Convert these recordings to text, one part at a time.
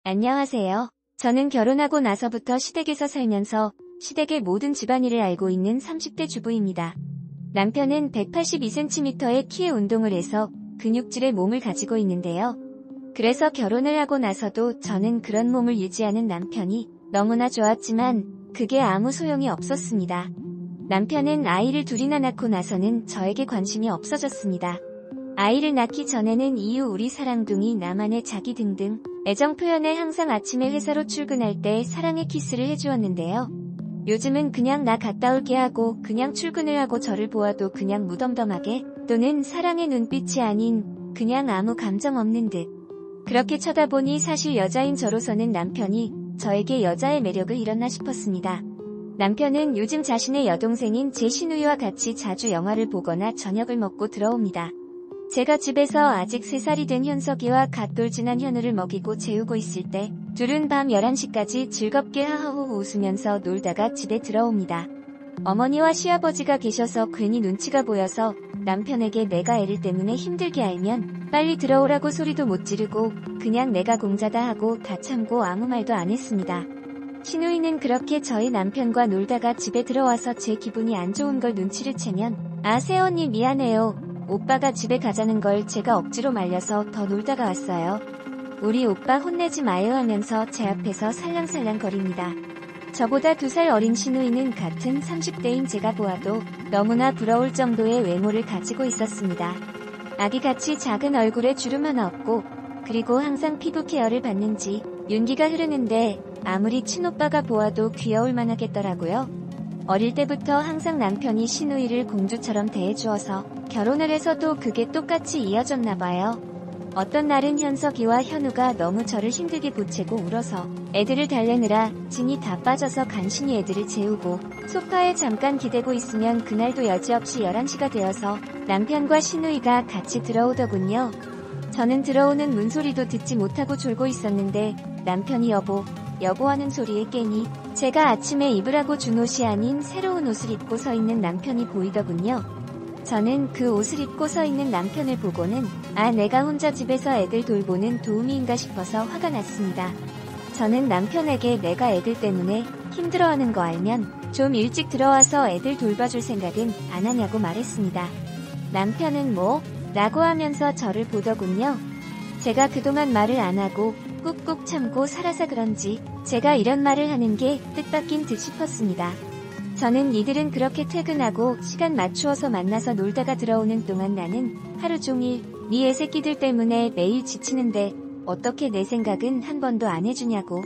안녕하세요. 저는 결혼하고 나서부터 시댁에서 살면서 시댁의 모든 집안일을 알고 있는 30대 주부입니다. 남편은 182cm의 키에 운동을 해서 근육질의 몸을 가지고 있는데요. 그래서 결혼을 하고 나서도 저는 그런 몸을 유지하는 남편이 너무나 좋았지만 그게 아무 소용이 없었습니다. 남편은 아이를 둘이나 낳고 나서는 저에게 관심이 없어졌습니다. 아이를 낳기 전에는 이유 우리 사랑둥이 나만의 자기 등등 애정 표현에 항상 아침에 회사로 출근할 때 사랑의 키스를 해주었는데요. 요즘은 그냥 나 갔다 올게 하고 그냥 출근을 하고 저를 보아도 그냥 무덤덤하게 또는 사랑의 눈빛이 아닌 그냥 아무 감정 없는 듯 그렇게 쳐다보니 사실 여자인 저로서는 남편이 저에게 여자의 매력을 잃었나 싶었습니다. 남편은 요즘 자신의 여동생인 제 시누이와 같이 자주 영화를 보거나 저녁을 먹고 들어옵니다. 제가 집에서 아직 3살이 된 현석이와 갓돌진한 현우를 먹이고 재우고 있을 때 둘은 밤 11시까지 즐겁게 하하호호 웃으면서 놀다가 집에 들어옵니다. 어머니와 시아버지가 계셔서 괜히 눈치가 보여서 남편에게 내가 애를 때문에 힘들게 알면 빨리 들어오라고 소리도 못 지르고 그냥 내가 공자다 하고 다 참고 아무 말도 안 했습니다. 시누이는 그렇게 저희 남편과 놀다가 집에 들어와서 제 기분이 안 좋은 걸 눈치를 채면 아 새언니 미안해요. 오빠가 집에 가자는 걸 제가 억지로 말려서 더 놀다가 왔어요. 우리 오빠 혼내지 마요 하면서 제 앞에서 살랑살랑 거립니다. 저보다 2살 어린 시누이는 같은 30대인 제가 보아도 너무나 부러울 정도의 외모를 가지고 있었습니다. 아기같이 작은 얼굴에 주름 하나 없고 그리고 항상 피부 케어를 받는지 윤기가 흐르는데 아무리 친오빠가 보아도 귀여울 만하겠더라고요. 어릴 때부터 항상 남편이 시누이를 공주처럼 대해주어서 결혼을 해서도 그게 똑같이 이어졌나봐요. 어떤 날은 현석이와 현우가 너무 저를 힘들게 보채고 울어서 애들을 달래느라 진이 다 빠져서 간신히 애들을 재우고 소파에 잠깐 기대고 있으면 그날도 여지없이 11시가 되어서 남편과 시누이가 같이 들어오더군요. 저는 들어오는 문소리도 듣지 못하고 졸고 있었는데 남편이 여보 하는 소리에 깨니 제가 아침에 입으라고 준 옷이 아닌 새로운 옷을 입고 서 있는 남편이 보이더군요. 저는 그 옷을 입고 서 있는 남편을 보고는 아 내가 혼자 집에서 애들 돌보는 도우미인가 싶어서 화가 났습니다. 저는 남편에게 내가 애들 때문에 힘들어하는 거 알면 좀 일찍 들어와서 애들 돌봐줄 생각은 안 하냐고 말했습니다. 남편은 뭐? 라고 하면서 저를 보더군요. 제가 그동안 말을 안 하고 꾹꾹 참고 살아서 그런지 제가 이런 말을 하는 게 뜻밖인 듯 싶었습니다. 저는 니들은 그렇게 퇴근하고 시간 맞추어서 만나서 놀다가 들어오는 동안 나는 하루 종일 니 애새끼들 때문에 매일 지치는데 어떻게 내 생각은 한 번도 안 해주냐고.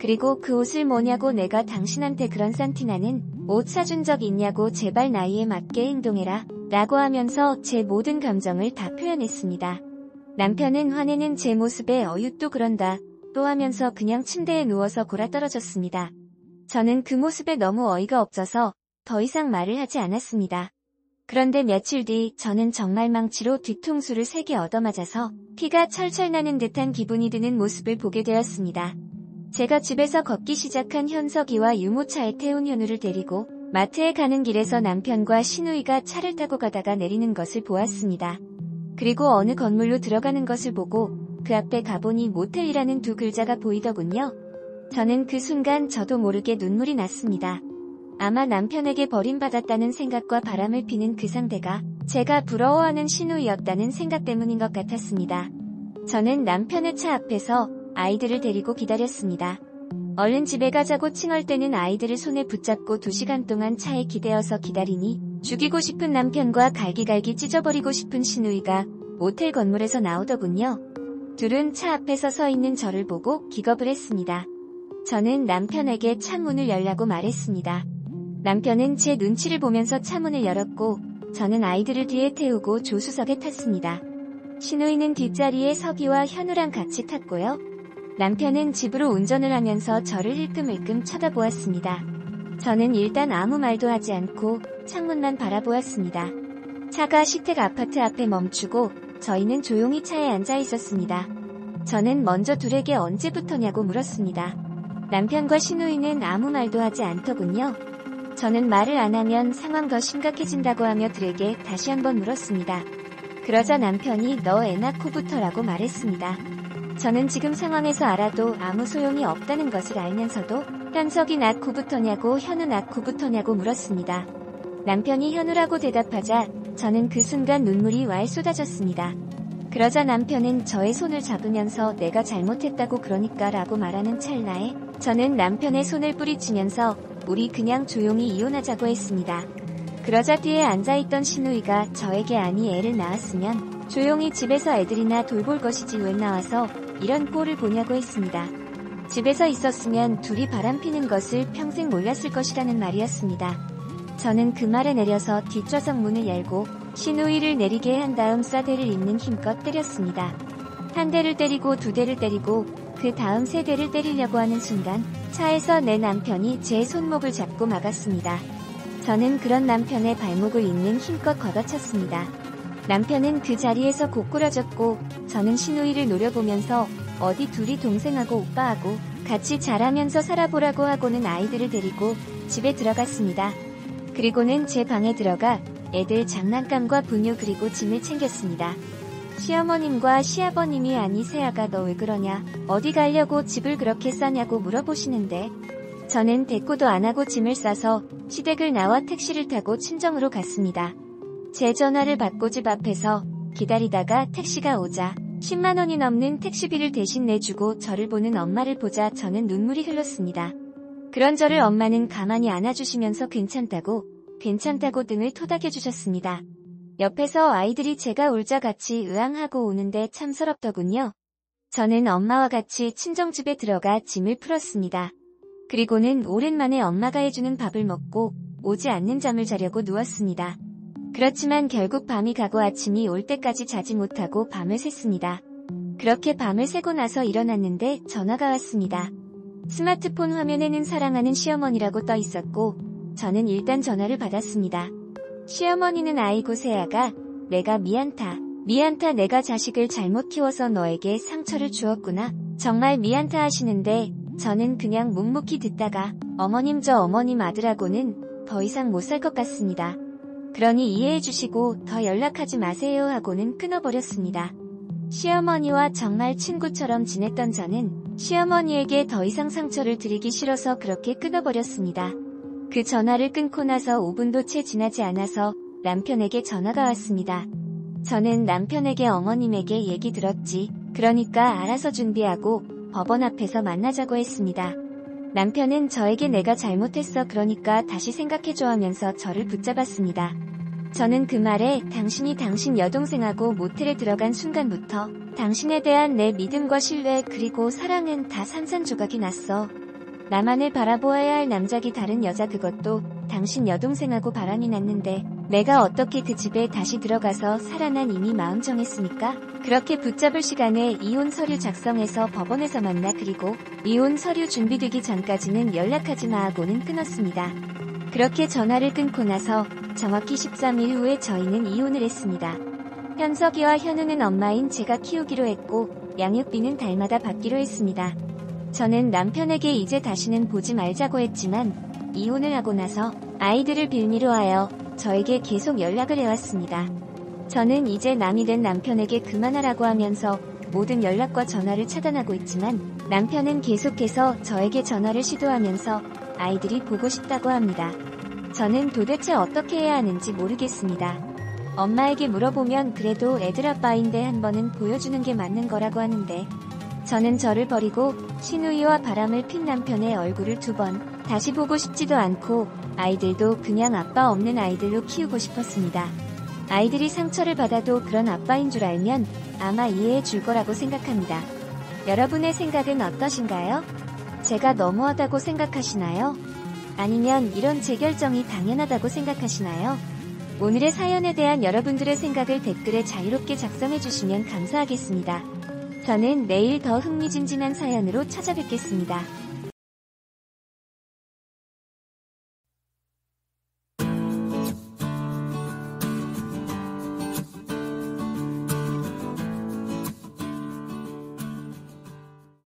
그리고 그 옷을 뭐냐고 내가 당신한테 그런 산티나는 옷 사준 적 있냐고 제발 나이에 맞게 행동해라 라고 하면서 제 모든 감정을 다 표현했습니다. 남편은 화내는 제 모습에 또 그런다 또 하면서 그냥 침대에 누워서 골아떨어졌습니다. 저는 그 모습에 너무 어이가 없어서 더 이상 말을 하지 않았습니다. 그런데 며칠 뒤 저는 정말 망치로 뒤통수를 3개 얻어맞아서 피가 철철 나는 듯한 기분이 드는 모습을 보게 되었습니다. 제가 집에서 걷기 시작한 현석이와 유모차에 태운 현우를 데리고 마트에 가는 길에서 남편과 시누이가 차를 타고 가다가 내리는 것을 보았습니다. 그리고 어느 건물로 들어가는 것을 보고 그 앞에 가보니 모텔이라는 2 글자가 보이더군요. 저는 그 순간 저도 모르게 눈물이 났습니다. 아마 남편에게 버림받았다는 생각과 바람을 피는 그 상대가 제가 부러워하는 시누이였다는 생각 때문인 것 같았습니다. 저는 남편의 차 앞에서 아이들을 데리고 기다렸습니다. 얼른 집에 가자고 칭얼 때는 아이들을 손에 붙잡고 2시간 동안 차에 기대어서 기다리니 죽이고 싶은 남편과 갈기갈기 찢어버리고 싶은 시누이가 모텔 건물에서 나오더군요. 둘은 차 앞에서 서 있는 저를 보고 기겁을 했습니다. 저는 남편에게 차 문을 열라고 말했습니다. 남편은 제 눈치를 보면서 차 문을 열었고 저는 아이들을 뒤에 태우고 조수석에 탔습니다. 시누이는 뒷자리에 석이와 현우랑 같이 탔고요. 남편은 집으로 운전을 하면서 저를 힐끔힐끔 쳐다보았습니다. 저는 일단 아무 말도 하지 않고 창문만 바라보았습니다. 차가 시택 아파트 앞에 멈추고 저희는 조용히 차에 앉아 있었습니다. 저는 먼저 둘에게 언제부터냐고 물었습니다. 남편과 시누이는 아무 말도 하지 않더군요. 저는 말을 안 하면 상황 더 심각해진다고 하며 둘에게 다시 한번 물었습니다. 그러자 남편이 너 애 낳고부터라고 말했습니다. 저는 지금 상황에서 알아도 아무 소용이 없다는 것을 알면서도 현석이 낳고부터냐고 현우 낳고부터냐고 물었습니다. 남편이 현우라고 대답하자 저는 그 순간 눈물이 왈 쏟아졌습니다. 그러자 남편은 저의 손을 잡으면서 내가 잘못했다고 그러니까 라고 말하는 찰나에 저는 남편의 손을 뿌리치면서 우리 그냥 조용히 이혼하자고 했습니다. 그러자 뒤에 앉아있던 신우이가 저에게 아니 애를 낳았으면 조용히 집에서 애들이나 돌볼 것이지 왜 나와서 이런 꼴을 보냐고 했습니다. 집에서 있었으면 둘이 바람피는 것을 평생 몰랐을 것이라는 말이었습니다. 저는 그 말에 내려서 뒷좌석 문을 열고 신우이를 내리게 한 다음 싸대를 있는 힘껏 때렸습니다. 한 대를 때리고 두 대를 때리고 그 다음 세 대를 때리려고 하는 순간 차에서 내 남편이 제 손목을 잡고 막았습니다. 저는 그런 남편의 발목을 잇는 힘껏 걷어찼습니다. 남편은 그 자리에서 고꾸라졌고 저는 신우이를 노려보면서 어디 둘이 동생하고 오빠하고 같이 자라면서 살아보라고 하고는 아이들을 데리고 집에 들어갔습니다. 그리고는 제 방에 들어가 애들 장난감과 분유 그리고 짐을 챙겼습니다. 시어머님과 시아버님이 아니 세아가 너 왜 그러냐 어디 가려고 집을 그렇게 싸냐고 물어보시는데 저는 대꾸도 안하고 짐을 싸서 시댁을 나와 택시를 타고 친정으로 갔습니다. 제 전화를 받고 집 앞에서 기다리다가 택시가 오자 10만원이 넘는 택시비를 대신 내주고 저를 보는 엄마를 보자 저는 눈물이 흘렀습니다. 그런 저를 엄마는 가만히 안아주시면서 괜찮다고 등을 토닥여주셨습니다. 옆에서 아이들이 제가 울자 같이 으앙하고 오는데 참 서럽더군요. 저는 엄마와 같이 친정집에 들어가 짐을 풀었습니다. 그리고는 오랜만에 엄마가 해주는 밥을 먹고 오지 않는 잠을 자려고 누웠습니다. 그렇지만 결국 밤이 가고 아침이 올 때까지 자지 못하고 밤을 샜습니다. 그렇게 밤을 새고 나서 일어났는데 전화가 왔습니다. 스마트폰 화면에는 사랑하는 시어머니라고 떠 있었고 저는 일단 전화를 받았습니다. 시어머니는 아이고 세아가 내가 미안타 내가 자식을 잘못 키워서 너에게 상처를 주었구나 정말 미안타 하시는데 저는 그냥 묵묵히 듣다가 어머님 저 어머님 아들하고는 더 이상 못 살 것 같습니다. 그러니 이해해 주시고 더 연락하지 마세요 하고는 끊어버렸습니다. 시어머니와 정말 친구처럼 지냈던 저는 시어머니에게 더 이상 상처를 드리기 싫어서 그렇게 끊어버렸습니다. 그 전화를 끊고 나서 5분도 채 지나지 않아서 남편에게 전화가 왔습니다. 저는 남편에게 어머님에게 얘기 들었지. 그러니까 알아서 준비하고 법원 앞에서 만나자고 했습니다. 남편은 저에게 내가 잘못했어 그러니까 다시 생각해줘 하면서 저를 붙잡았습니다. 저는 그 말에 당신이 당신 여동생하고 모텔에 들어간 순간부터 당신에 대한 내 믿음과 신뢰 그리고 사랑은 다 산산조각이 났어. 나만을 바라보아야 할 남자기 다른 여자 그것도 당신 여동생하고 바람이 났는데 내가 어떻게 그 집에 다시 들어가서 살아난 이미 마음 정했으니까 그렇게 붙잡을 시간에 이혼 서류 작성해서 법원에서 만나 그리고 이혼 서류 준비되기 전까지는 연락하지 마 하고는 끊었습니다. 그렇게 전화를 끊고 나서 정확히 13일 후에 저희는 이혼을 했습니다. 현석이와 현우는 엄마인 제가 키우기로 했고 양육비는 달마다 받기로 했습니다. 저는 남편에게 이제 다시는 보지 말자고 했지만 이혼을 하고 나서 아이들을 빌미로 하여 저에게 계속 연락을 해왔습니다. 저는 이제 남이 된 남편에게 그만하라고 하면서 모든 연락과 전화를 차단하고 있지만 남편은 계속해서 저에게 전화를 시도하면서 아이들이 보고 싶다고 합니다. 저는 도대체 어떻게 해야 하는지 모르겠습니다. 엄마에게 물어보면 그래도 애들 아빠인데 한 번은 보여주는 게 맞는 거라고 하는데 저는 저를 버리고 신우이와 바람을 핀 남편의 얼굴을 2번 다시 보고 싶지도 않고 아이들도 그냥 아빠 없는 아이들로 키우고 싶었습니다. 아이들이 상처를 받아도 그런 아빠인 줄 알면 아마 이해해 줄 거라고 생각합니다. 여러분의 생각은 어떠신가요? 제가 너무하다고 생각하시나요? 아니면 이런 제 결정이 당연하다고 생각하시나요? 오늘의 사연에 대한 여러분들의 생각을 댓글에 자유롭게 작성해 주시면 감사하겠습니다. 저는 내일 더 흥미진진한 사연으로 찾아뵙겠습니다.